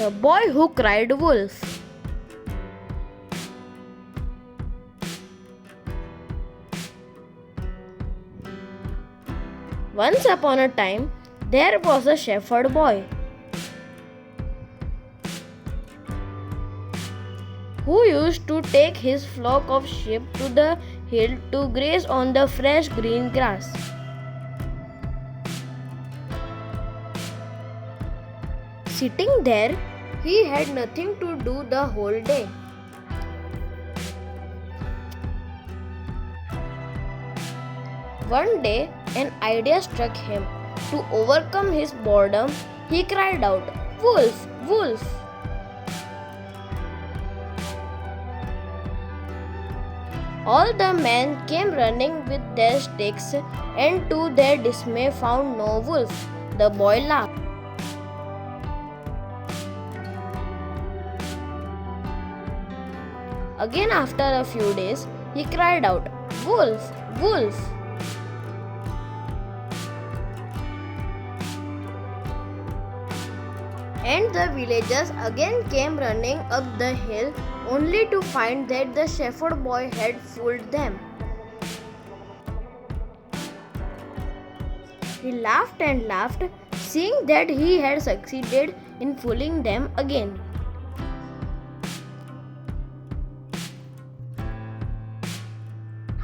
The boy who cried wolf. Once upon a time, there was a shepherd boy who used to take his flock of sheep to the hill to graze on the fresh green grass. Sitting there, he had nothing to do the whole day. One day, an idea struck him. To overcome his boredom, he cried out, "Wolf! Wolf!" All the men came running with their sticks and to their dismay found no wolf. The boy laughed. Again, after a few days, he cried out, "Wolf! Wolf!" And the villagers again came running up the hill only to find that the shepherd boy had fooled them. He laughed and laughed, seeing that he had succeeded in fooling them again.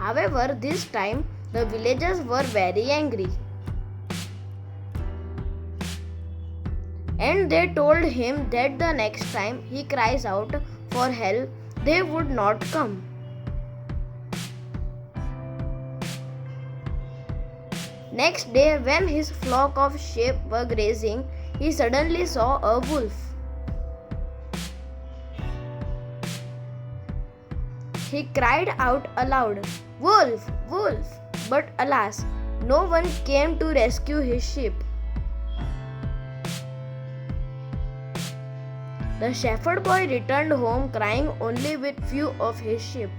However, this time the villagers were very angry, and they told him that the next time he cries out for help, they would not come. Next day, when his flock of sheep were grazing, he suddenly saw a wolf. He cried out aloud, "Wolf! Wolf!" But alas, no one came to rescue his sheep. The shepherd boy returned home crying only with few of his sheep.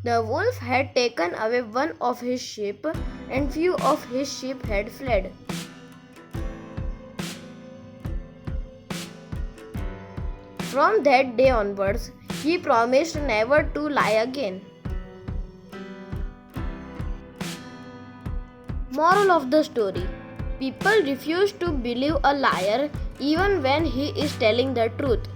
The wolf had taken away one of his sheep, and few of his sheep had fled. From that day onwards, he promised never to lie again. Moral of the story: people refuse to believe a liar even when he is telling the truth.